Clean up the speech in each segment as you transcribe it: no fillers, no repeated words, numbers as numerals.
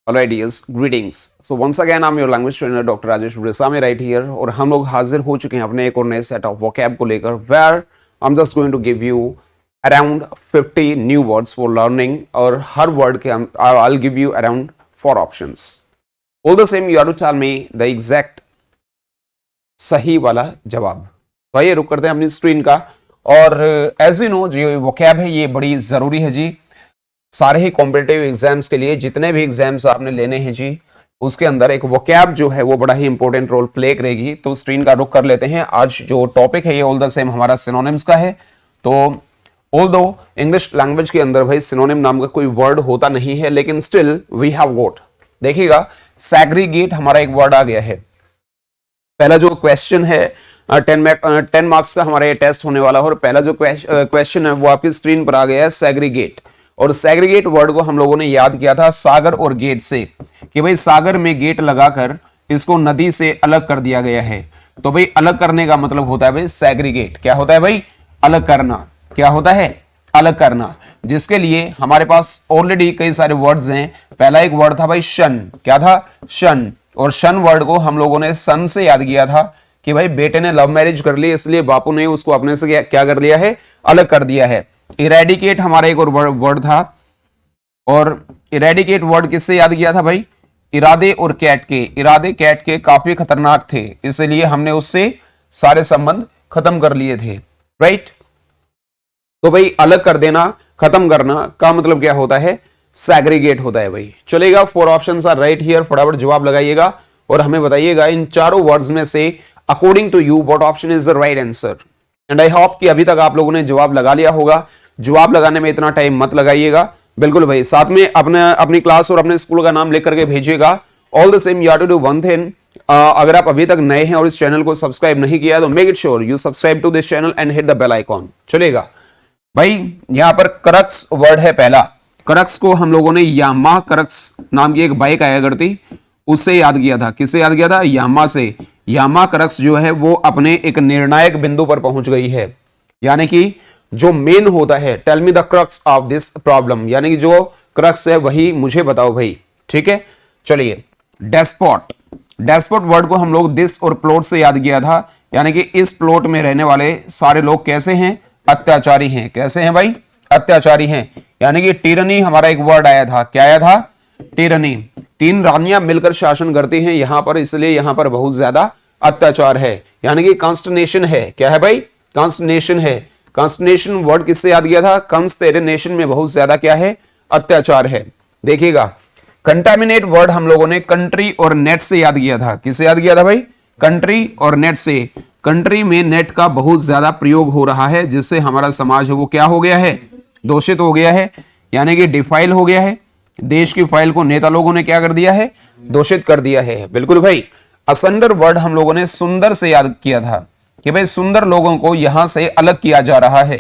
Alright, yes, greetings. So once again, I'm your language trainer, Dr. Rajesh Bresami right here. और हम लोग हाजिर हो चुके हैं अपने एक और नए सेट ऑफ vocab को लेकर, where I'm just going to give you around 50 new words for learning. और हर word के I'll give you around 4 options. All the same, you have to tell me the exact सही वाला जवाब. तो आइए रुक करते हैं अपनी स्क्रीन का. और एज यू नो, जो vocab है ये बड़ी जरूरी है जी सारे ही कॉम्पिटिटिव एग्जाम्स के लिए. जितने भी एग्जाम्स आपने लेने हैं जी, उसके अंदर एक वोकैब जो है वो बड़ा ही इंपॉर्टेंट रोल प्ले करेगी. तो स्क्रीन का रुख कर लेते हैं. आज जो टॉपिक है ये ऑल द सेम हमारा सिनोनिम्स का है. तो ऑल दो इंग्लिश लैंग्वेज के अंदर भाई सिनोनिम नाम का कोई वर्ड होता नहीं है, लेकिन स्टिल वी हैव गॉट. देखिएगा, सैग्रीगेट हमारा एक वर्ड आ गया है. पहला जो क्वेश्चन है 10 मार्क्स का हमारा ये टेस्ट होने वाला है, और पहला जो क्वेश्चन है वो आपकी स्क्रीन पर आ गया है, सैग्रीगेट. और सैग्रीगेट वर्ड को हम लोगों ने याद किया था सागर और गेट से, कि भाई सागर में गेट लगाकर इसको नदी से अलग कर दिया गया है. तो भाई अलग करने का मतलब होता है भाई सैग्रीगेट. क्या होता है भाई? अलग करना. क्या होता है? अलग करना. जिसके लिए हमारे पास ऑलरेडी कई सारे वर्ड्स हैं. पहला एक वर्ड था भाई शन. क्या था? शन. और शन वर्ड को हम लोगों ने सन से याद किया था कि भाई बेटे ने लव मैरिज कर ली, इसलिए बापू ने उसको अपने से क्या कर लिया है? अलग कर दिया है. इरेडिकेट हमारा एक और वर्ड था, और इरेडिकेट वर्ड किससे याद किया था भाई? इरादे और कैट के. इरादे कैट के काफी खतरनाक थे, इसलिए हमने उससे सारे संबंध खत्म कर लिए थे. राइट. तो भाई अलग कर देना, खत्म करना का मतलब क्या होता है? सैग्रीगेट होता है भाई. चलेगा, 4 ऑप्शंस आर राइट हियर. फटाफट जवाब लगाइएगा और हमें बताइएगा इन चारों वर्ड्स में से according to you what option is the right answer. And I hope कि अभी तक आप लोगों ने जवाब लगा लिया होगा. जवाब लगाने में इतना टाइम मत लगाइएगा. बिल्कुल भाई, साथ में अपनी क्लास और अपने स्कूल का नाम लिख करके भेजिएगा. All the same you have to do one thing. अगर आप अभी तक नए हैं और इस चैनल को सब्सक्राइब नहीं किया तो make it sure you subscribe to this channel and hit the bell icon. चलेगा भाई. यहां पर करक्स वर्ड है पहला. करक्स को हम लोगों ने यामा करक्स नाम की एक बाइक आया करती, उससे याद किया था. किससे याद किया था? यामा से. यामा करक्स जो है वो अपने एक निर्णायक बिंदु पर पहुंच गई है, यानी कि जो मेन होता है. Tell me the crux of this problem, यानी कि जो क्रक्स है वही मुझे बताओ भाई. ठीक है, चलिए. डेस्पोट. डेस्पोट वर्ड को हम लोग दिस और प्लॉट से याद किया था, यानी कि इस प्लॉट में रहने वाले सारे लोग कैसे हैं? अत्याचारी हैं. कैसे हैं भाई? अत्याचारी हैं. यानी कि टिरनी हमारा एक वर्ड आया था. क्या आया था? टिरनी. 3 रानियां मिलकर शासन करती हैं यहां पर, इसलिए यहां पर बहुत ज्यादा अत्याचार है, यानी कि कॉन्स्टनेशन है. क्या है भाई? कॉन्स्टनेशन है. कॉन्स्टनेशन वर्ड किससे याद किया था? कंस तेरे नेशन में बहुत ज्यादा क्या है? अत्याचार है. देखिएगा, कंटामिनेट वर्ड हम लोगों ने कंट्री और नेट से याद किया था. किससे याद किया था भाई? कंट्री और नेट से. कंट्री में नेट का बहुत ज्यादा प्रयोग हो रहा है, जिससे हमारा समाज है वो क्या हो गया है? दूषित हो गया है, यानी कि डिफाइल हो गया है. देश की फाइल को नेता लोगों ने क्या कर दिया है? दूषित कर दिया है. बिल्कुल भाई. असंडर वर्ड हम लोगों ने सुंदर से याद किया था कि भाई सुंदर लोगों को यहां से अलग किया जा रहा है.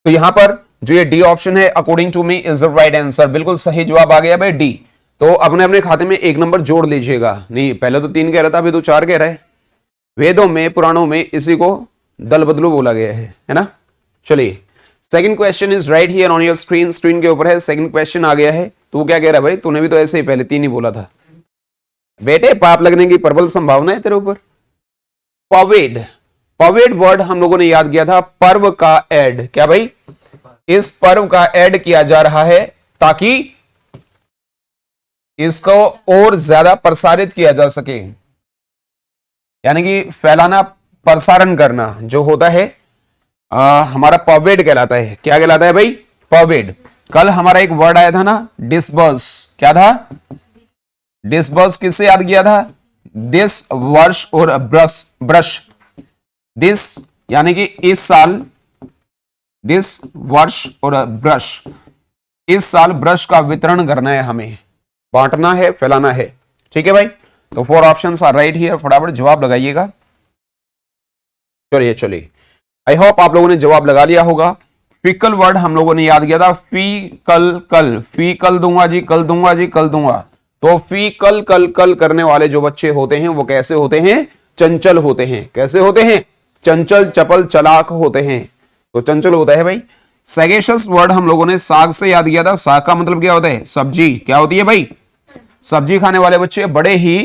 तो यहां पर जो ये डी ऑप्शन है according to me is the right answer. बिल्कुल सही जवाब आ गया भाई, डी. तो अपने अपने खाते में 1 नंबर जोड़ लीजिएगा. नहीं, पहले तो 3 कह रहा था, अभी तो 4 कह रहा है. वेदों में पुराणों में इसी को दल बदलू बोला गया है ना. चलिए, second question is right here on your screen. Screen के ऊपर है. सेकंड क्वेश्चन आ गया है. तू क्या कह रहा है भाई? तूने भी तो ऐसे ही पहले 3 ही बोला था. बेटे पाप लगने की प्रबल संभावना है तेरे ऊपर. पवेड. पवेड वर्ड हम लोगों ने याद किया था पर्व का ऐड. क्या भाई? इस पर्व का ऐड किया जा रहा है ताकि इसको और ज्यादा प्रसारित किया जा सके, यानी कि फैलाना, प्रसारण करना जो होता है हमारा पवेड कहलाता है. क्या कहलाता है भाई? पवेड. कल हमारा एक वर्ड आया था ना, डिसबर्स. क्या था? डिसबर्स. किससे याद किया था? दिस वर्ष और ब्रश. दिस यानी कि इस साल, दिस वर्ष और ब्रश. इस साल ब्रश का वितरण करना है, हमें बांटना है, फैलाना है. ठीक है भाई. तो 4 ऑप्शंस आर राइट हियर. फटाफट जवाब लगाइएगा. चलिए चलिए, आई होप आप लोगों ने जवाब लगा लिया होगा. फिकल वर्ड हम लोगों ने याद किया था फी कल कल. फी कल दूंगा जी, कल दूंगा जी, कल दूंगा. तो फी कल कल कल करने वाले जो बच्चे होते हैं वो कैसे होते हैं? चंचल होते हैं. कैसे होते हैं? चंचल, चपल, चलाक होते हैं. तो चंचल होता है भाई. सैगेशियस वर्ड हम लोगों ने साग से याद किया था। साग का मतलब क्या होता है? सब्जी। क्या होती है भाई? सब्जी खाने वाले बच्चे बड़े ही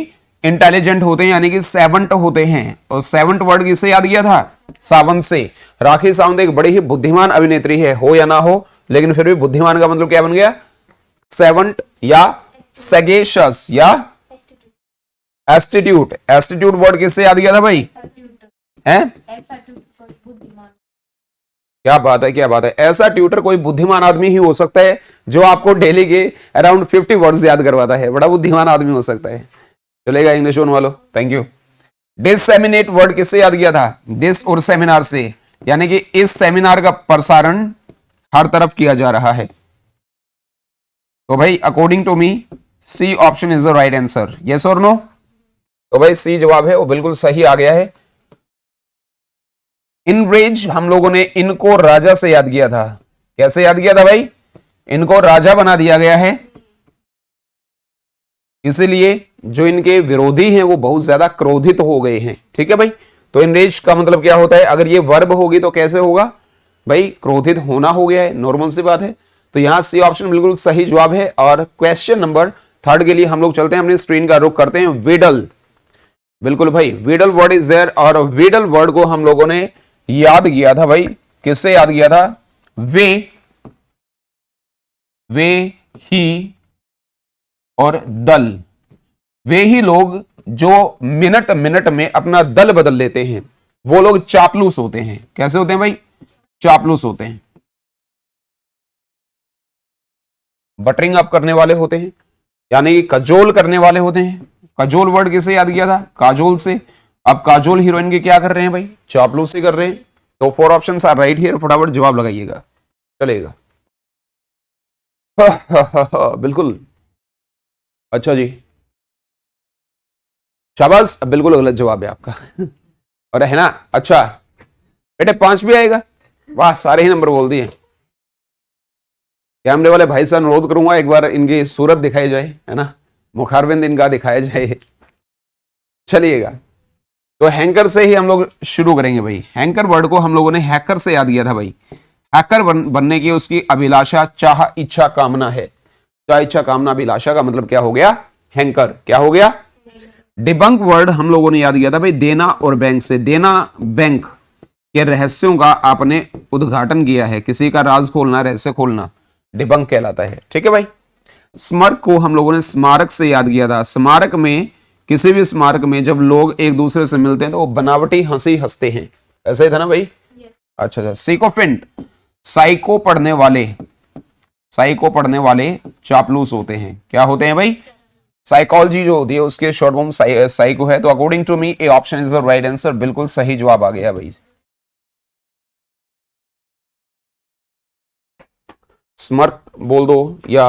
इंटेलिजेंट होते हैं, यानी कि सेवंट होते हैं। और सेवंट वर्ड किससे याद किया था? सावंत से। राखी सावंत एक बड़ी ही बुद्धिमान अभिनेत्री है, हो या ना हो, लेकिन फिर भी बुद्धिमान का मतलब क्या बन गया? सेवंट या सैगेशियस या एस्टिट्यूट। एस्टिट्यूट वर्ड किससे याद किया था भाई? हैं? क्या बात है, क्या बात है। ऐसा ट्यूटर कोई बुद्धिमान आदमी ही हो सकता है जो आपको डेली के अराउंड 50 वर्ड्स याद करवाता है। बड़ा बुद्धिमान आदमी हो सकता है। चलेगा इंग्लिश वन वालों? Thank you. डिससेमिनेट वर्ड किससे याद किया था? डिस और सेमिनार से, यानी कि इस सेमिनार का प्रसारण हर तरफ किया जा रहा है। तो भाई according to me C option is the right answer. Yes और नो? तो भाई सी जवाब है वो बिल्कुल सही आ गया है। इनरेज हम लोगों ने इनको राजा से याद किया था। कैसे याद किया था भाई? इनको राजा बना दिया गया है, इसीलिए जो इनके विरोधी हैं वो बहुत ज्यादा क्रोधित हो गए हैं। ठीक है भाई। तो इनरेज का मतलब क्या होता है? अगर ये वर्ब होगी तो कैसे होगा भाई? क्रोधित होना हो गया है, नॉर्मल सी बात है। तो यहां सी ऑप्शन बिल्कुल सही जवाब है। और क्वेश्चन नंबर 3 के लिए हम लोग चलते हैं, अपनी स्क्रीन का रुख करते हैं। विडल, बिल्कुल भाई विडल वर्ड इज देयर। और विडल वर्ड को हम लोगों ने याद किया था भाई। किससे याद किया था? वे ही और दल। वे ही लोग जो मिनट मिनट में अपना दल बदल लेते हैं, वो लोग चापलूस होते हैं। कैसे होते हैं भाई? चापलूस होते हैं। बटरिंग अप करने वाले होते हैं, यानी कि कजोल करने वाले होते हैं। कजोल वर्ड किसे याद किया था? काजोल से। अब काजोल हीरोइन के क्या कर रहे हैं भाई? चापलूसी कर रहे हैं। तो 4 ऑप्शंस आर राइट हियर। फटाफट जवाब लगाइएगा, चलेगा। बिल्कुल। अच्छा जी, शाबाश, बिल्कुल गलत जवाब है आपका। और है ना? अच्छा बेटे 5 भी आएगा? वाह, सारे ही नंबर बोल दिए। कैमरे वाले भाई से अनुरोध करूंगा एक बार इनकी सूरत दिखाई जाए, है ना, मुखारबिंद इनका दिखाया जाए। चलिएगा, तो हैंकर से ही हम लोग शुरू करेंगे भाई। हैंकर वर्ड को हम लोगों ने हैकर से याद किया था भाई। हैकर बनने की उसकी अभिलाषा, चाह, इच्छा, कामना है। चाह, इच्छा, कामना, अभिलाषा का मतलब क्या हो गया? हैंकर। क्या हो गया? डिबंक वर्ड हम लोगों ने याद किया था भाई देना और बैंक से। देना, बैंक के रहस्यों का आपने उद्घाटन किया है। किसी का राज खोलना, रहस्य खोलना, डिबंक कहलाता है। ठीक है भाई। स्मारक को हम लोगों ने स्मारक से याद किया था। स्मारक में, किसी भी स्मारक में जब लोग एक दूसरे से मिलते हैं तो वो बनावटी हंसी हंसते हैं। ऐसा ही था ना भाई? अच्छा अच्छा। सिकोफेंट, साइको पढ़ने वाले। साइको पढ़ने वाले चापलूस होते हैं। क्या होते हैं भाई? साइकोलॉजी जो होती है उसके शॉर्ट फॉर्म साइको है। तो according to me A option is the right answer. बिल्कुल सही जवाब आ गया भाई। स्मर्क बोल दो या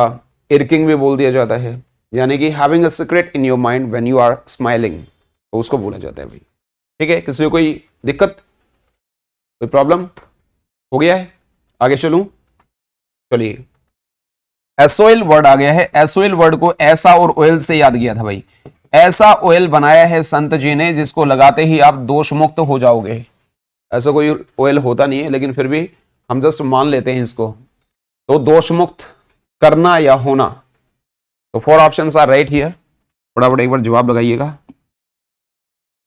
इरकिंग भी बोल दिया जाता है, यानी कि having a secret in your mind when you are smiling, तो उसको बोला जाता है भाई। ठीक है, किसी को कोई दिक्कत, कोई प्रॉब्लम? हो गया है? आगे चलूं? चलिए, एसोइल वर्ड आ गया है। एसोइल वर्ड को ऐसा और ऑयल से याद किया था भाई। ऐसा ऑयल बनाया है संत जी ने जिसको लगाते ही आप दोष मुक्त हो जाओगे। ऐसा कोई ऑयल होता नहीं है, लेकिन फिर भी हम जस्ट मान लेते हैं इसको। तो दोष मुक्त करना या होना। तो 4 ऑप्शंस आर राइट हियर। फटाफट एक बार जवाब लगाइएगा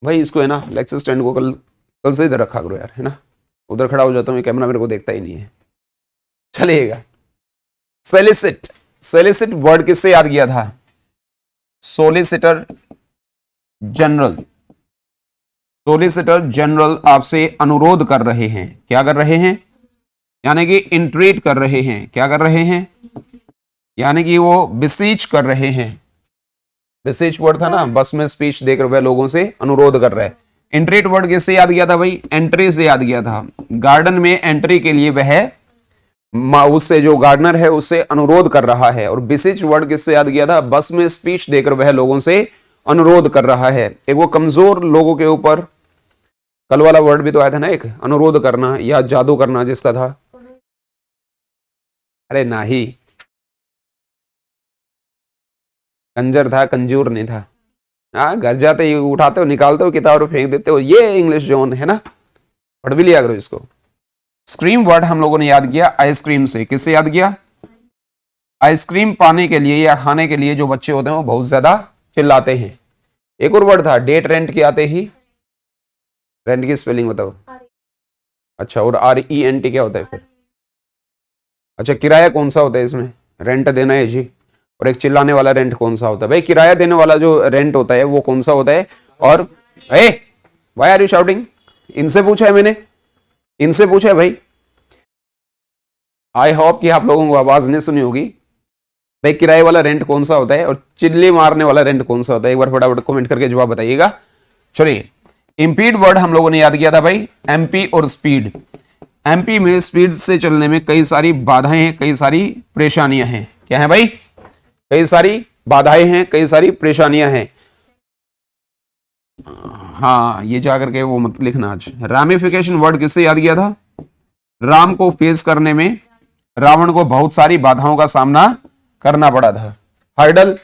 भाई। इसको है ना, लेक्सस स्टैंड को कल से इधर रखा करो यार, है ना। उधर खड़ा हो जाता हूँ, कैमरा मेरे को देखता ही नहीं है। चलिएगा, सोलिसिट। सोलिसिट वर्ड किससे याद किया था? Solicitor general. सोलिसिटर जनरल आपसे अनुरोध कर रहे हैं। क्या कर रहे हैं? यानी कि इंट्रीट कर रहे हैं। क्या कर रहे हैं? यानी कि वो बिसीच कर रहे हैं। बिसीच वर्ड था ना, बस में स्पीच देकर वह लोगों से अनुरोध कर रहा है। इंट्रीट वर्ड किससे याद किया था भाई? एंट्री से याद किया था। गार्डन में एंट्री के लिए वह उससे, जो गार्डनर है, उससे अनुरोध कर रहा है। और बिसीच वर्ड किससे याद किया था? बस में स्पीच देकर वह लोगों से अनुरोध कर रहा है। एक वो कमजोर लोगों के ऊपर, कल वाला वर्ड भी तो आया था ना एक, अनुरोध करना या जादू करना, जिसका था, अरे नहीं, कंजर था, कंजूर नहीं था। हाँ, घर जाते ही उठाते हो, निकालते हो किताब और फेंक देते हो। ये इंग्लिश जोन है ना, पढ़ भी लिया करो इसको। स्क्रीम वर्ड हम लोगों ने याद किया आइसक्रीम से। किससे याद किया? आइसक्रीम पाने के लिए या खाने के लिए जो बच्चे होते हैं वो बहुत ज्यादा चिल्लाते हैं। एक और वर्ड था डेट, रेंट के आते ही रेंट की स्पेलिंग बताओ। अच्छा, और RENT क्या होता है फिर? अच्छा, किराया कौन सा होता है इसमें? रेंट देना है जी। और एक चिल्लाने वाला रेंट कौन सा होता है भाई? किराया देने वाला जो रेंट होता है वो कौन सा होता है? और व्हाई आर यू शाउटिंग? इनसे पूछा है मैंने, इनसे पूछा है भाई। आई होप कि आप लोगों को आवाज नहीं सुनी होगी। भाई किराए वाला रेंट कौन सा होता है और चिल्ली मारने वाला रेंट कौन सा होता है? एक बार फटाफट कमेंट करके जवाब बताइएगा। चलिए, इंपीड वर्ड हम लोगों ने याद किया था भाई MP और स्पीड। MP में स्पीड से चलने में कई सारी बाधाएं हैं, कई सारी परेशानियां हैं। क्या है भाई? कई सारी बाधाएं हैं, कई सारी परेशानियां हैं। हाँ, ये जाकर के वो मत लिखना। आज रामिफिकेशन वर्ड किससे याद किया था? राम को फेस करने में रावण को बहुत सारी बाधाओं का सामना करना पड़ा था। हर्डल,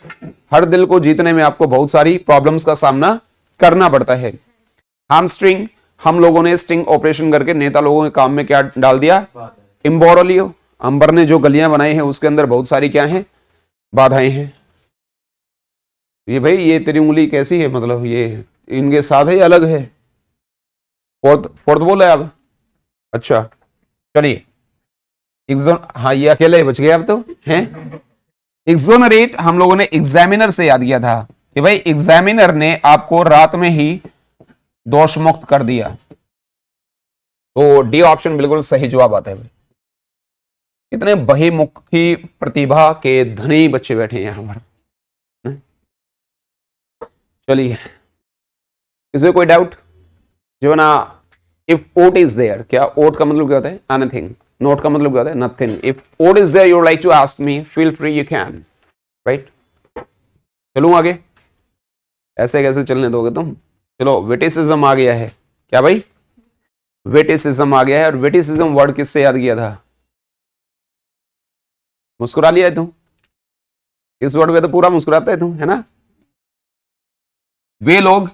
हर दिल को जीतने में आपको बहुत सारी प्रॉब्लम्स का सामना करना पड़ता है। हैमस्ट्रिंग, हम लोगों ने स्टिंग ऑपरेशन करके नेता लोगों के काम में क्या डाल दिया? इम्बोरोलियो, अंबर ने जो गलियां बनाई हैं उसके अंदर बहुत सारी क्या हैं? बाधाएं हैं। ये भाई ये तेरी उंगली कैसी है, मतलब ये इनके साथ है या अलग है? फोर्थ बोल है अब। अच्छा चलिए, हाँ ये अकेले ही बच गए अब तो हैं। एक्सोनरेट हम लोगों ने एग्जामिनर से याद किया था कि भाई एग्जामिनर ने आपको रात में ही दोष मुक्त कर दिया। तो डी ऑप्शन बिल्कुल सही जवाब आता है भाई। कितने बहिमुखी प्रतिभा के धनी बच्चे बैठे हैं यहां पर। चलिए, किसी कोई डाउट? जो ना, इफ ओट इज देयर, क्या ओट का मतलब क्या होता है? एनीथिंग। नोट का मतलब क्या होता है? Nothing. If it is there you like to ask me, feel free, you can. Right, चलूं आगे? ऐसे कैसे चलने दोगे तुम? चलो, विटिसिज्म आ गया है। क्या भाई? विटिसिज्म आ गया है। और विटिसिज्म वर्ड किससे याद किया था? मुस्कुरा लिया है तू? इस वर्ड पे तो पूरा मुस्कुराता है तू, है ना? वे लोग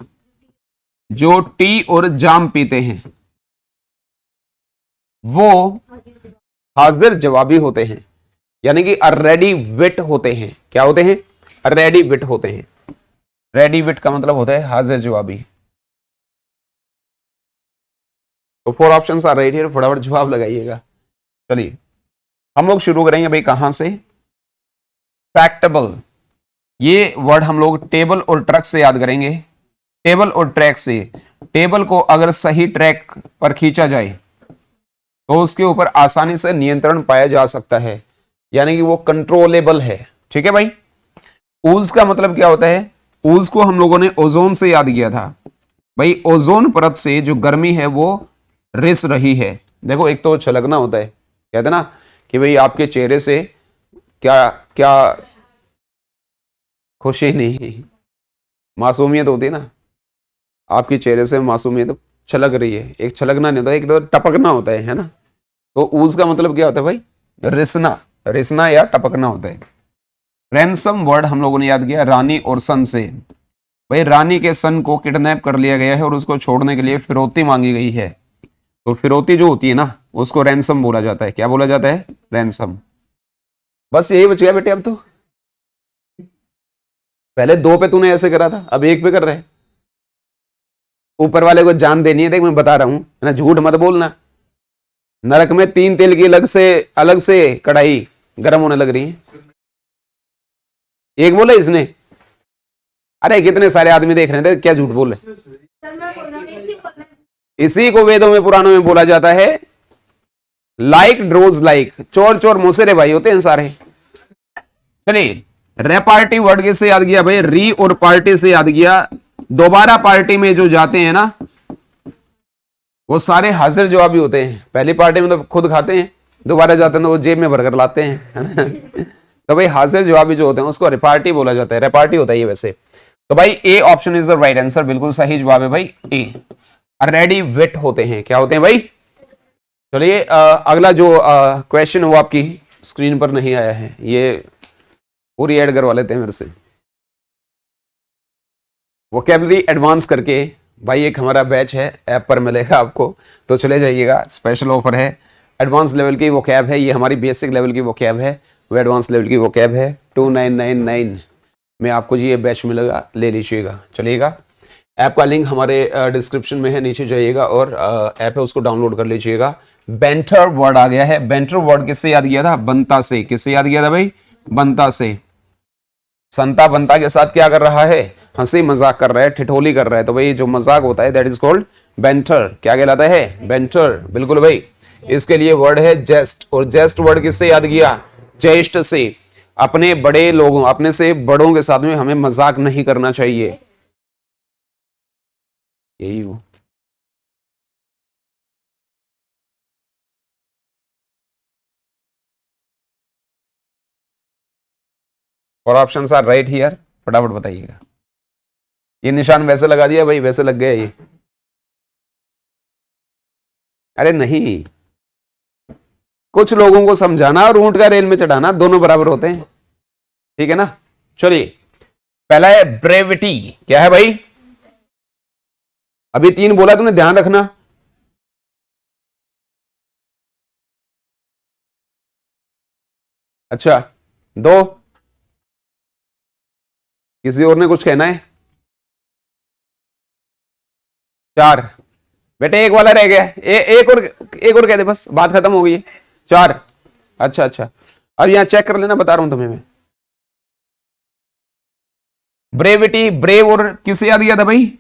जो टी और जाम पीते हैं वो हाजिर जवाबी होते हैं, यानी कि रेडी विट होते हैं। क्या होते हैं? रेडी विट होते हैं। रेडी विट का मतलब होता है हाजिर जवाबी। तो 4 ऑप्शंस आ राइट हियर, फटाफट जवाब लगाइएगा। चलिए, हम लोग शुरू करेंगे भाई कहां से? ट्रैक्टेबल, ये वर्ड हम लोग टेबल और ट्रक से याद करेंगे। टेबल और ट्रैक से, टेबल को अगर सही ट्रैक पर खींचा जाए तो उसके ऊपर आसानी से नियंत्रण पाया जा सकता है, यानी कि वो कंट्रोलेबल है। ठीक है भाई। ऊज का मतलब क्या होता है? ऊज को हम लोगों ने ओजोन से याद किया था। भाई ओजोन परत से जो गर्मी है वो रिस रही है। देखो, एक तो छलकना होता है, कहते ना कि भाई आपके चेहरे से क्या क्या खुशी नहीं, मासूमियत होती है ना, आपके चेहरे से मासूमियत छलक रही है। एक छलकना नहीं होता, एक तो टपकना होता है ना? तो ऊज का मतलब क्या होता है भाई? रिसना, रिसना या टपकना होता है। रैंसम वर्ड हम लोगों ने याद किया रानी और सन से। भाई रानी के सन को किडनैप कर लिया गया है और उसको छोड़ने के लिए फिरौती मांगी गई है। तो फिरौती जो होती है ना, उसको रैंसम बोला जाता है। क्या बोला जाता है? रैंसम। बस यही बच गया बेटे अब तो। पहले 2 पे तूने ऐसे करा था, अब 1 पे कर रहे। ऊपर वाले को जान देनी है, देख मैं बता रहा हूं ना, झूठ मत बोलना। नरक में 3 तेल की अलग से कढ़ाई गर्म होने लग रही है। एक बोले इसने, अरे कितने सारे आदमी देख रहे थे, क्या झूठ बोल रहे? इसी को वेदों में पुराणों में बोला जाता है लाइक ड्रोज लाइक, चोर चोर मोसेरे भाई होते हैं सारे। चलिए, रेपार्टी वर्ड किससे याद किया भाई? री और पार्टी से याद किया। दोबारा पार्टी में जो जाते हैं ना वो सारे हाजिर जवाबी होते हैं। पहली पार्टी में तो खुद खाते हैं, दोबारा जाते हैं तो वो जेब में भरकर लाते हैं, है ना? तो भाई हाजिर जवाबी जो होते हैं उसको रेपार्टी बोला जाता है। रेपार्टी होता है ये वैसे। तो भाई ए option is the right answer, बिल्कुल सही जवाब है भाई ए। रेडी वेट होते हैं। क्या होते हैं भाई? चलिए, अगला जो क्वेश्चन वो आपकी स्क्रीन पर नहीं आया है, ये पूरी ऐड करवा लेते हैं मेरे से। वोकैबुलरी एडवांस करके भाई एक हमारा बैच है, ऐप पर मिलेगा आपको, तो चले जाइएगा, स्पेशल ऑफर है। एडवांस लेवल की वो कैब है, ये हमारी बेसिक लेवल की वो कैब है, वो एडवांस लेवल की वो कैब है। 2999 में आपको जी ये बैच मिलेगा, ले लीजिएगा। चलिएगा, ऐप का लिंक हमारे डिस्क्रिप्शन में है, नीचे जाइएगा और ऐप है उसको डाउनलोड कर लीजिएगा। बेंटर वर्ड आ गया है। बेंटर वर्ड किससे याद किया था? बनता से। किससे याद किया था भाई? बनता से। संता बनता के साथ क्या कर रहा है? हंसी मजाक कर रहा है, ठिठोली कर रहा है। तो भाई जो मजाक होता है दैट इज कॉल्ड बेंटर। क्या कहलाता है? बेंटर। बिल्कुल भाई। इसके लिए वर्ड है जेस्ट, और जेस्ट वर्ड किससे याद किया? ज्येष्ठ से। अपने बड़े लोगों, अपने से बड़ों के साथ में हमें मजाक नहीं करना चाहिए, यही वो। और ऑप्शंस आर राइट हियर, फटाफट बताइएगा। ये निशान वैसे लगा दिया भाई, वैसे लग गया ये। अरे नहीं, कुछ लोगों को समझाना और ऊंट का रेल में चढ़ाना दोनों बराबर होते हैं, ठीक है ना। चलिए, पहला है ब्रेविटी। क्या है भाई? अभी 3 बोला तुमने, ध्यान रखना। अच्छा, 2, किसी और ने कुछ कहना है? 4, बेटे एक वाला रह गया। एक और कह दे, बस बात खत्म हो गई है। 4। अच्छा अच्छा, अब यहां चेक कर लेना, बता रहा हूं तुम्हें मैं। ब्रेविटी, ब्रेव और किसे याद किया था भाई?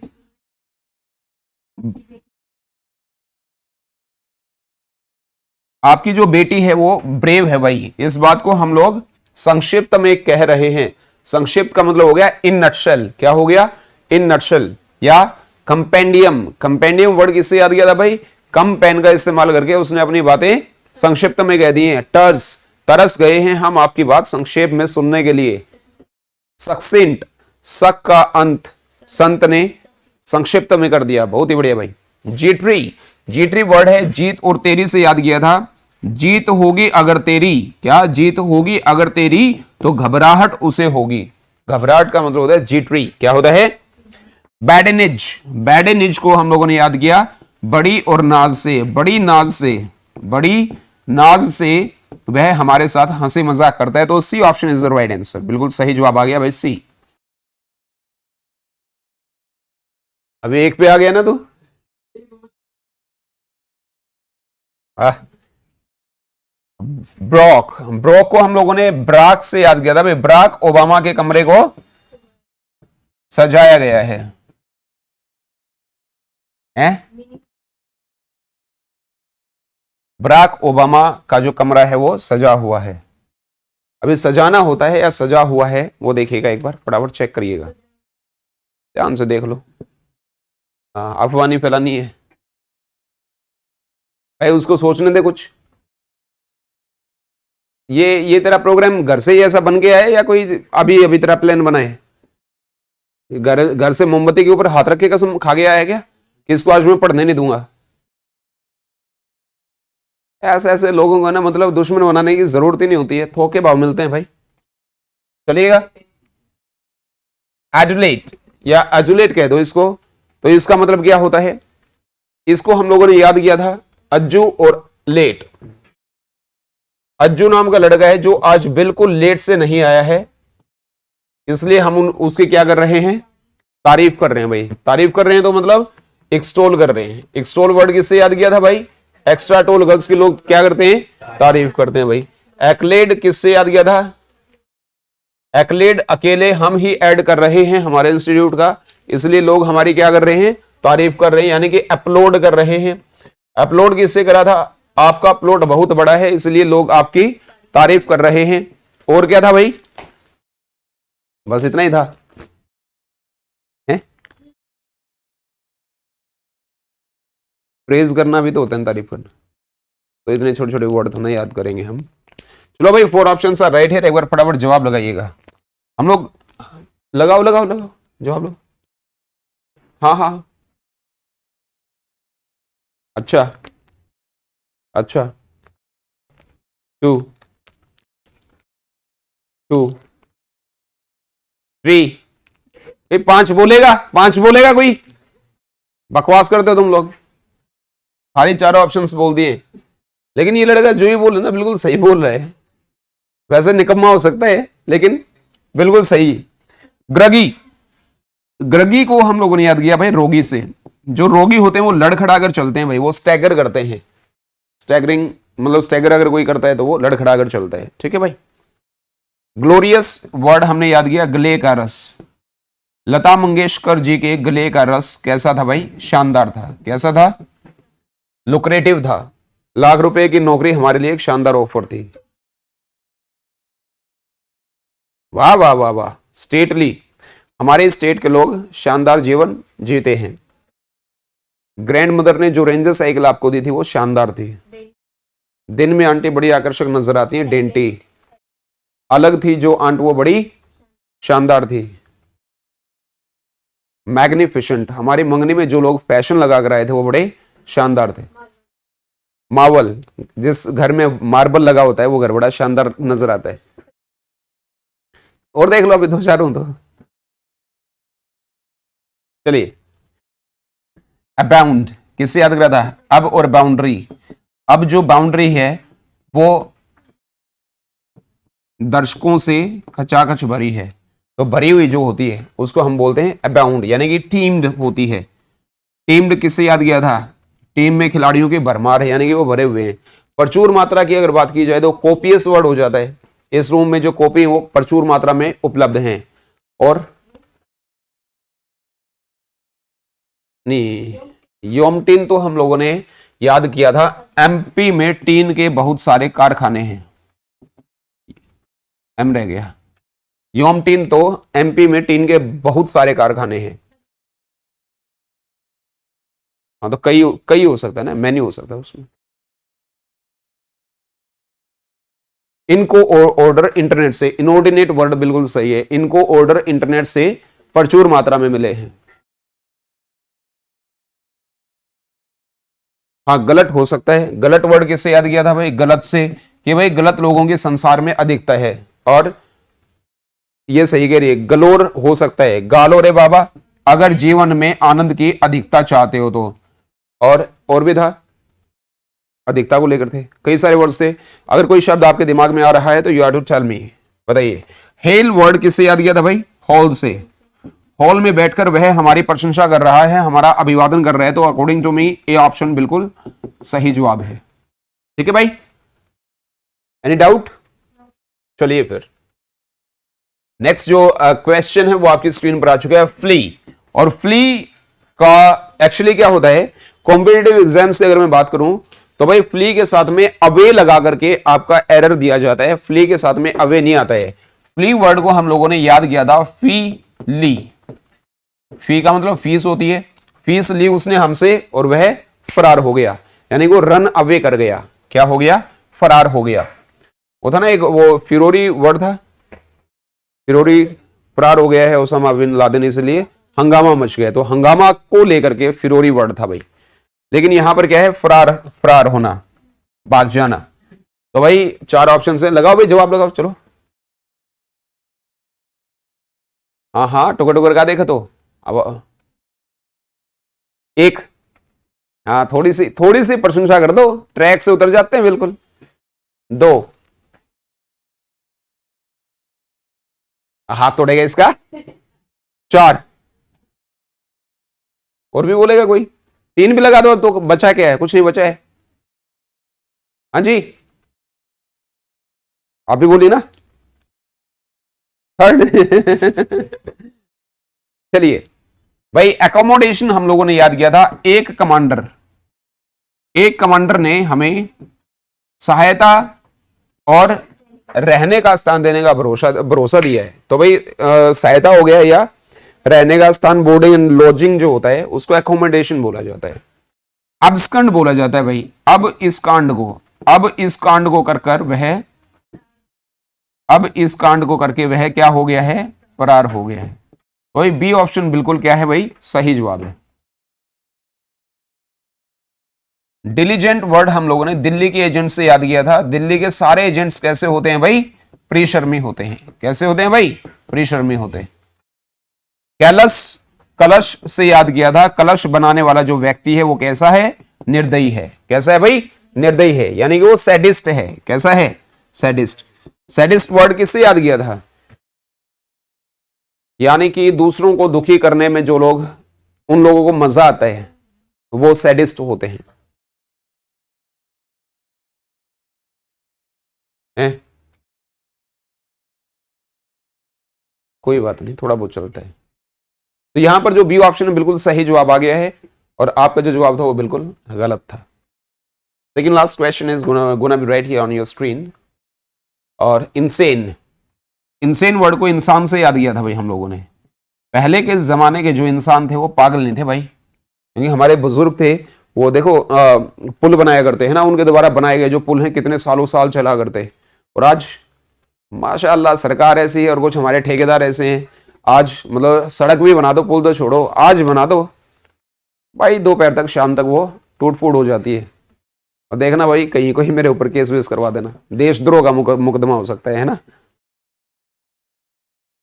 आपकी जो बेटी है वो ब्रेव है भाई। इस बात को हम लोग संक्षिप्त में कह रहे हैं। संक्षिप्त का मतलब हो गया इन नटशेल। क्या हो गया? इन नटशेल या कंपेंडियम। कंपेंडियम वर्ड किससे याद किया था भाई? कम पेन का इस्तेमाल करके उसने अपनी बातें संक्षिप्त में कह दी हैं। टर्स, तरस गए हैं हम आपकी बात संक्षेप में सुनने के लिए। सक्सेंट, सक का अंत संत ने संक्षिप्त में कर दिया। बहुत ही बढ़िया भाई। जीट्री, जीट्री वर्ड है जीत और तेरी से याद किया था। जीत होगी अगर तेरी, क्या जीत होगी अगर तेरी, तो घबराहट उसे होगी। घबराहट का मतलब होता है जीट्री। क्या होता है? बैडनिज, बैडनिज को हम लोगों ने याद किया बड़ी और नाज से। बड़ी नाज से, बड़ी नाज से वह हमारे साथ हंसी मजाक करता है। तो C option is the right answer. बिल्कुल सही जवाब आ गया भाई, सी। अभी एक पे आ गया ना तू? ब्रॉक, ब्रॉक को हम लोगों ने ब्राक से याद किया था भाई। ब्राक ओबामा के कमरे को सजाया गया है, हैं? ब्राक ओबामा का जो कमरा है वो सजा हुआ है। अभी सजाना होता है या सजा हुआ है वो देखिएगा, एक बार फटाफट चेक करिएगा, ध्यान से देख लो। हाँ, अफवाह नहीं फैलानी है भाई, उसको सोचने दे कुछ। ये तेरा प्रोग्राम घर से ही ऐसा बन गया है या कोई अभी अभी तेरा प्लान बना है? घर घर से मोमबत्ती के ऊपर हाथ रख के कसम खा गया है क्या कि इसको आज मैं पढ़ने नहीं दूंगा? ऐसे ऐसे लोगों को ना मतलब दुश्मन बनाने की जरूरत ही नहीं होती है, थोक के भाव मिलते हैं भाई। चलिएगा, एडुलेट या एजुलेट कह दो इसको। तो इसका मतलब क्या होता है? इसको हम लोगों ने याद किया था अज्जू और लेट। अज्जू नाम का लड़का है जो आज बिल्कुल लेट से नहीं आया है, इसलिए हम उसकी क्या कर रहे हैं? तारीफ कर रहे हैं भाई। तारीफ कर रहे हैं तो मतलब एक्सटोल कर रहे हैं। एक्सटोल वर्ड किससे याद किया था भाई? एक्स्ट्रा टोल गर्ल्स के लोग क्या करते हैं? तारीफ करते हैं भाई। एक्लेड किससे याद किया था? एक्लेड अकेले हम ही ऐड कर रहे हैं हमारे इंस्टीट्यूट का, इसलिए लोग हमारी क्या कर रहे हैं? तारीफ कर रहे हैं, यानी कि अपलोड कर रहे हैं। अपलोड किससे करा था? आपका अपलोड बहुत बड़ा है इसलिए लोग आपकी तारीफ कर रहे हैं। और क्या था भाई? बस इतना ही था। प्रेज करना भी तो होता है, तारीफ करना। तो इतने छोटे छोटे वर्ड तो नहीं याद करेंगे हम। चलो भाई, 4 ऑप्शन आर राइट है, एक बार फटाफट जवाब लगाइएगा हम लोग। लगाओ लगाओ लगाओ जवाब लो। हाँ हाँ, अच्छा अच्छा। 2, 2, 3। 5 बोलेगा? 5 बोलेगा कोई? बकवास करते हो तुम लोग, सारी चारों ऑप्शंस बोल दिए, लेकिन ये लड़का जो ही बोल रहा है ना बिल्कुल सही बोल रहा है। वैसे निकम्मा हो सकता है लेकिन बिल्कुल सही। ग्रगी, ग्रगी को हम लोगों ने याद किया भाई रोगी से। जो रोगी होते हैं वो लड़खड़ा कर चलते हैं भाई, वो स्टैगर करते हैं। स्टैगरिंग मतलब स्टैगर अगर कोई करता है तो वो लड़खड़ा कर चलता है, ठीक है भाई। ग्लोरियस वर्ड हमने याद किया, गले का रस। लता मंगेशकर जी के गले का रस कैसा था भाई? शानदार था। कैसा था? लुक्रेटिव था। लाख रुपए की नौकरी हमारे लिए एक शानदार ऑफर थी। वाह वाह वाह वाह। स्टेटली, हमारे स्टेट के लोग शानदार जीवन जीते हैं। ग्रैंड मदर ने जो रेंजर साइकिल आपको दी थी वो शानदार थी। दिन में आंटी बड़ी आकर्षक नजर आती हैं, डेंटी। अलग थी जो आंट वो बड़ी शानदार थी। मैग्निफिसेंट, हमारी मंगनी में जो लोग फैशन लगा कर आए थे वो बड़े शानदार थे। मार्वल, जिस घर में मार्बल लगा होता है वो घर बड़ा शानदार नजर आता है। और देख लो अभी दो चार हूं तो। चलिए, अबाउंड किससे याद करा था? अब और बाउंड्री। अब जो बाउंड्री है वो दर्शकों से खचाखच भरी है, तो भरी हुई जो होती है उसको हम बोलते हैं अबाउंड, यानी कि टीम्ड होती है। टीम्ड किससे याद किया था? टीम में खिलाड़ियों की भरमार है, यानी कि वो भरे हुए हैं। प्रचुर मात्रा की अगर बात की जाए तो कोपियस वर्ड हो जाता है। इस रूम में जो कॉपी है वो प्रचुर मात्रा में उपलब्ध हैं। और नहीं, योमटीन तो हम लोगों ने याद किया था। एमपी में टीन के बहुत सारे कारखाने हैं। एम रह गया। योमटीन तो एमपी में टीन के बहुत सारे कारखाने हैं। हाँ तो कई कई हो सकता है ना, मैनी हो सकता है उसमें। इनको ऑर्डर इंटरनेट से, इनऑर्डिनेट वर्ड बिल्कुल सही है। इनको ऑर्डर इंटरनेट से प्रचुर मात्रा में मिले हैं। हाँ गलत हो सकता है। गलत वर्ड किससे याद किया था भाई? गलत से, कि भाई गलत लोगों के संसार में अधिकता है। और ये सही कह रही है, गलोर हो सकता है। गालो रे बाबा, अगर जीवन में आनंद की अधिकता चाहते हो तो। और भी था, अधिकता को लेकर थे कई सारे वर्ड थे। अगर कोई शब्द आपके दिमाग में आ रहा है तो you have to tell me, बताइए। हेल वर्ड किससे याद किया था भाई? हॉल से। हॉल में बैठकर वह हमारी प्रशंसा कर रहा है, हमारा अभिवादन कर रहा है, तो according to me A option बिल्कुल सही जवाब है। ठीक है भाई, एनी डाउट? चलिए फिर नेक्स्ट जो क्वेश्चन है वो आपकी स्क्रीन पर आ चुका है। फ्ली, और फ्ली का एक्चुअली क्या होता है? कॉम्पिटिटिव एग्जाम्स की अगर मैं बात करूं तो भाई फ्ली के साथ में अवे लगा करके आपका एरर दिया जाता है। फ्ली के साथ में अवे नहीं आता है। फ्ली वर्ड को हम लोगों ने याद किया था फी ली। फी का मतलब फीस होती है। फीस ली उसने हमसे और वह फरार हो गया, यानी वो रन अवे कर गया। क्या हो गया? फरार हो गया। वो था ना एक वो फिरोरी वर्ड था, फिरोरी फरार हो गया है ओसामा बिन लादेन, इसलिए हंगामा मच गया। तो हंगामा को लेकर के फिरोरी वर्ड था भाई। लेकिन यहां पर क्या है? फरार, फरार होना, भाग जाना। तो भाई चार ऑप्शन है, लगाओ भाई जवाब लगाओ। चलो हाँ हाँ, टुकर टुकर का देखा तो अब एक, हाँ थोड़ी सी प्रशंसा कर दो, ट्रैक से उतर जाते हैं बिल्कुल। दो, हाथ तोड़ेगा इसका। चार, और भी बोलेगा कोई? तीन भी लगा दो तो बचा क्या है? कुछ नहीं बचा है। हाँ जी, आप भी बोलिए ना। थर्ड चलिए भाई, एकोमोडेशन हम लोगों ने याद किया था। एक कमांडर ने हमें सहायता और रहने का स्थान देने का भरोसा दिया है। तो भाई सहायता हो गया, या रहने का स्थान, बोर्डिंग एंड लॉजिंग जो होता है उसको एकोमोडेशन बोला जाता है। अब्सकंड बोला जाता है भाई। अब इस कांड को करके वह क्या हो गया है? फरार हो गया है। तो भाई बी ऑप्शन बिल्कुल क्या है भाई? सही जवाब है। डिलीजेंट वर्ड हम लोगों ने दिल्ली के एजेंट से याद किया था। दिल्ली के सारे एजेंट्स कैसे होते हैं भाई? परिश्रमी होते हैं। कैसे होते हैं भाई? परिश्रमी होते हैं। कलश से याद किया था। कलश बनाने वाला जो व्यक्ति है वो कैसा है? निर्दयी है। कैसा है भाई? निर्दयी है, यानी कि वो सैडिस्ट है। कैसा है? सैडिस्ट। सैडिस्ट वर्ड किससे याद किया था? यानी कि दूसरों को दुखी करने में जो लोग, उन लोगों को मजा आता है, वो सैडिस्ट होते हैं। हैं? कोई बात नहीं, थोड़ा बहुत चलता है। तो यहां पर जो बी ऑप्शन है बिल्कुल सही जवाब आ गया है, और आपका जो जवाब था वो बिल्कुल गलत था। लेकिन last question is gonna be right here on your screen. और इंसेन, इंसेन वर्ड को इंसान से याद किया था भाई हम लोगों ने। पहले के जमाने के जो इंसान थे वो पागल नहीं थे भाई, क्योंकि हमारे बुजुर्ग थे, वो देखो पुल बनाया करते हैं ना, उनके द्वारा बनाए गए जो पुल हैं कितने सालों साल चला करते। और आज माशाअल्लाह सरकार ऐसी है और कुछ हमारे ठेकेदार ऐसे हैं, आज मतलब सड़क भी बना दो, पुल तो छोड़ो, आज बना दो भाई, दोपहर तक शाम तक वो टूट फूट हो जाती है। और देखना भाई कहीं कोई मेरे ऊपर केस वेस करवा देना, देशद्रोह का मुकदमा हो सकता है ना।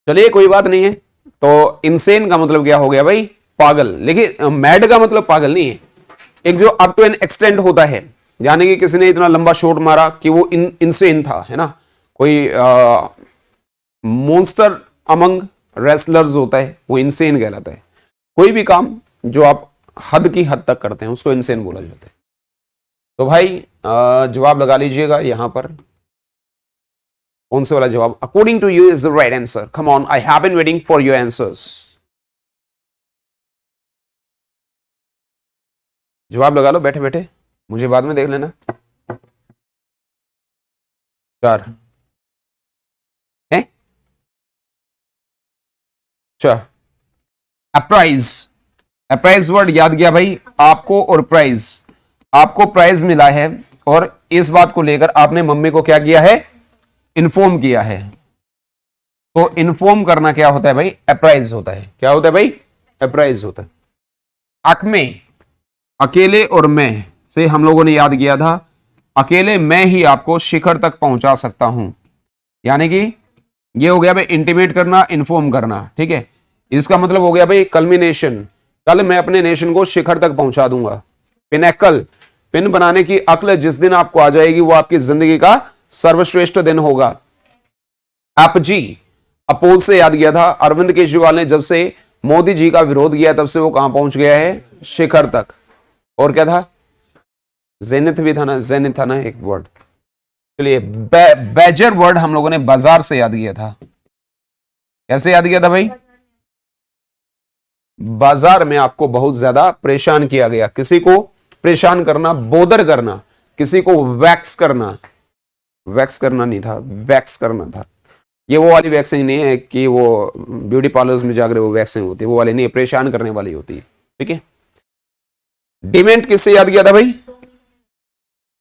चलिए कोई बात नहीं है। तो इंसेन का मतलब क्या हो गया भाई? पागल। लेकिन मैड का मतलब पागल नहीं है, एक जो अप टू एन एक्सटेंट होता है, यानी कि किसी ने इतना लंबा शॉट मारा कि वो इंसेन था, है ना। कोई मॉन्स्टर अमंग रेसलर्स होता है, वो इंसेन कहलाता है। कोई भी काम जो आप हद की हद तक करते हैं उसको इंसेन बोला जाता है। तो भाई जवाब लगा लीजिएगा यहां पर, कौन से वाला जवाब according to you is the right answer. Come on, I have been waiting for your answers. जवाब लगा लो बैठे बैठे, मुझे बाद में देख लेना। 4 है। अच्छा, अप्राइज, अप्राइज वर्ड याद किया भाई आपको, और प्राइज, आपको प्राइज मिला है, और इस बात को लेकर आपने मम्मी को क्या किया है? इन्फॉर्म किया है। तो इन्फॉर्म करना क्या होता है भाई? अप्राइज होता है। क्या होता है भाई? अप्राइज होता है। अकमे, अकेले और मैं से हम लोगों ने याद किया था, अकेले मैं ही आपको शिखर तक पहुंचा सकता हूं, यानी कि ये हो गया भाई इंटीमेट करना, इन्फॉर्म करना, ठीक है। इसका मतलब हो गया भाई कल्मिनेशन, कल मैं अपने नेशन को शिखर तक पहुंचा दूंगा। पिनैकल, पिन बनाने की अक्ल जिस दिन आपको आ जाएगी वो आपकी जिंदगी का सर्वश्रेष्ठ दिन होगा। अपजी, अपोज से याद किया था, अरविंद केजरीवाल ने जब से मोदी जी का विरोध किया तब से वो कहां पहुंच गया है? शिखर तक। और क्या था? जेनिथ भी था ना, जेनिथ था ना एक वर्ड। चलिए बैजर वर्ड हम लोगों ने बाजार से याद किया था। कैसे याद किया था भाई? बाजार में आपको बहुत ज्यादा परेशान किया गया, किसी को परेशान करना, बोदर करना, किसी को वैक्स करना, वैक्स करना नहीं था, वैक्स करना था। ये वो वाली वैक्सिंग नहीं है कि वो ब्यूटी पार्लर्स में जाकर वो वैक्सिंग होती है, वो वाली नहीं, परेशान करने वाली होती है, ठीक है। डिमेंट किससे याद किया था भाई?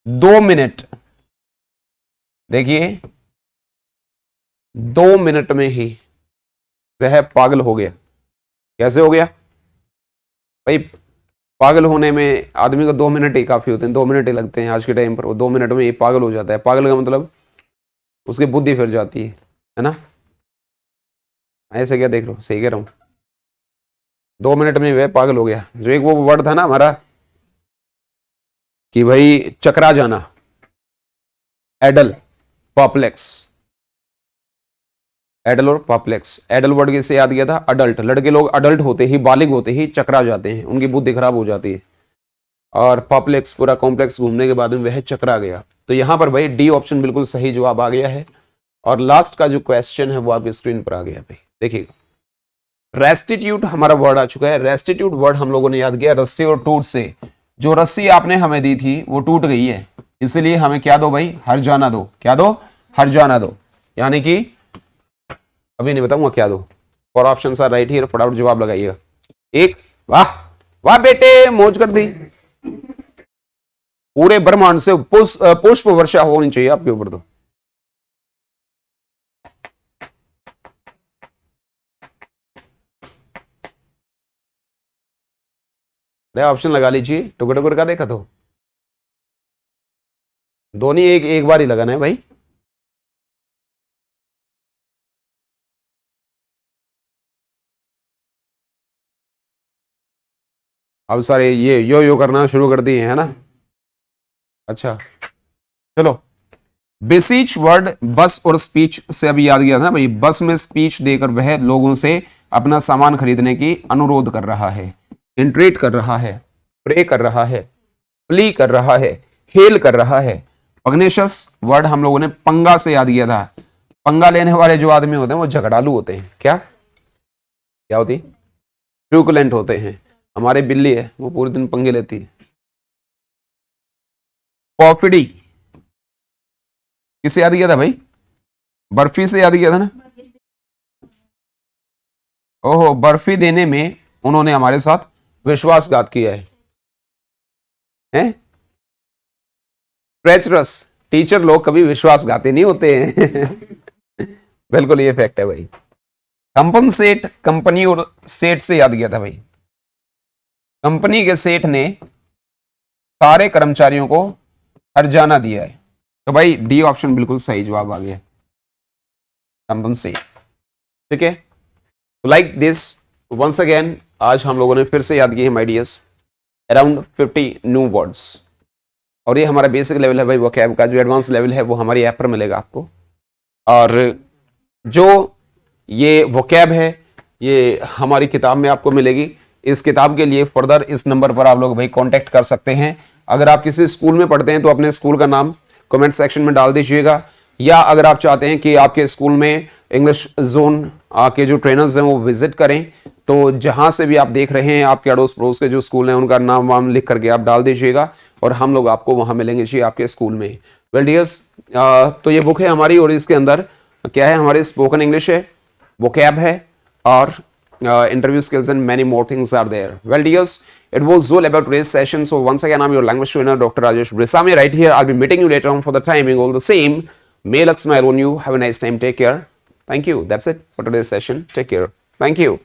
2 मिनट, देखिए 2 मिनट में ही वह पागल हो गया। कैसे हो गया भाई? पागल होने में आदमी को 2 मिनट ही काफी होते हैं, 2 मिनट ही लगते हैं आज के टाइम पर, वो 2 मिनट में ही पागल हो जाता है। पागल का मतलब उसकी बुद्धि फिर जाती है ना। ऐसे क्या देख रहे हो, सही कह रहा हूं। 2 मिनट में वह पागल हो गया। जो एक वो वर्ड था ना हमारा कि भाई चकरा जाना, एडल, पॉप्लेक्स, एडल और पॉप्लेक्स। एडल वर्ड किससे याद किया था? अडल्ट, लड़के लोग अडल्ट होते ही, बालिग होते ही चकरा जाते हैं, उनकी बुद्धि खराब हो जाती है। और पॉप्लेक्स, पूरा कॉम्प्लेक्स घूमने के बाद में वह चकरा गया। तो यहां पर भाई डी ऑप्शन बिल्कुल सही जवाब आ गया है। और लास्ट का जो क्वेश्चन है वो आपकी स्क्रीन पर आ गया भाई, देखिएगा। रेस्टिट्यूट हमारा वर्ड आ चुका है। रेस्टिट्यूट वर्ड हम लोगों ने याद किया रस्सी और टूट से। जो रस्सी आपने हमें दी थी वो टूट गई है, इसलिए हमें क्या दो भाई? हर जाना दो। क्या दो? हर जाना दो। यानी कि अभी नहीं बताऊंगा क्या दो। Four option are right here, फटाफट जवाब लगाइएगा। एक, वाह वाह बेटे, मौज कर दी। पूरे ब्रह्मांड से पुष्प वर्षा होनी चाहिए आपके ऊपर। तो ऑप्शन लगा लीजिए। टुकड़ टुकड़ का देखा तो दोनों एक एक बार ही लगाना है भाई। अब सारे ये यो करना शुरू कर दिए है ना। अच्छा चलो, बेसिच वर्ड बस और स्पीच से अभी याद किया था भाई। बस में स्पीच देकर वह लोगों से अपना सामान खरीदने की अनुरोध कर रहा है, इंट्रेट कर रहा है, प्रे कर रहा है, प्ली कर रहा है, हेल कर रहा है। पग्नेशियस वर्ड हम लोगों ने पंगा से याद किया था। पंगा लेने वाले जो आदमी होते हैं वो झगड़ालू होते हैं। क्या क्या होती? ट्रूकुलेंट होते हैं। हमारे बिल्ली है, वो पूरे दिन पंगे लेती है। पॉफिडी किसे याद किया था भाई? बर्फी से याद किया था ना। ओहो, बर्फी देने में उन्होंने हमारे साथ विश्वासघात किया है, हैं? ट्रेचरस, टीचर लोग कभी विश्वासघाती नहीं होते हैं। बिल्कुल ये फैक्ट है भाई। कंपनसेट, कंपनी और सेठ से याद किया था भाई। कंपनी के सेठ ने सारे कर्मचारियों को हर्जाना दिया है। तो भाई डी ऑप्शन बिल्कुल सही जवाब आ गया, कंपनसेट। ठीक है, लाइक दिस वंस अगेन आज हम लोगों ने फिर से याद किए हैं my dears around 50 new words. और ये हमारा बेसिक लेवल है भाई वोकैब का। जो एडवांस लेवल है वो हमारी ऐप पर मिलेगा आपको। और जो ये वोकैब है ये हमारी किताब में आपको मिलेगी। इस किताब के लिए फर्दर इस नंबर पर आप लोग भाई कांटेक्ट कर सकते हैं। अगर आप किसी स्कूल में पढ़ते हैं तो अपने स्कूल का नाम कमेंट सेक्शन में डाल दीजिएगा, या अगर आप चाहते हैं कि आपके स्कूल में इंग्लिश जोन के जो ट्रेनर्स हैं वो विजिट करें, तो जहां से भी आप देख रहे हैं आपके अड़ोस पड़ोस के जो स्कूल हैं उनका नाम वाम लिख करके आप डाल दीजिएगा और हम लोग आपको वहां मिलेंगे जी आपके स्कूल में। वेल डियर्स, तो ये बुक है हमारी और इसके अंदर क्या है? हमारे स्पोकन इंग्लिश है, वोकैब है और interview skills and many more things are there. Well dears, it was all about today's session. So once again I'm your language trainer Dr. Rajesh Bresami right here. I'll be meeting you later on for the timing all the same. May luck smile on you. Have a nice time. Take care. Thank you. That's it for today's session. Take care. Thank you.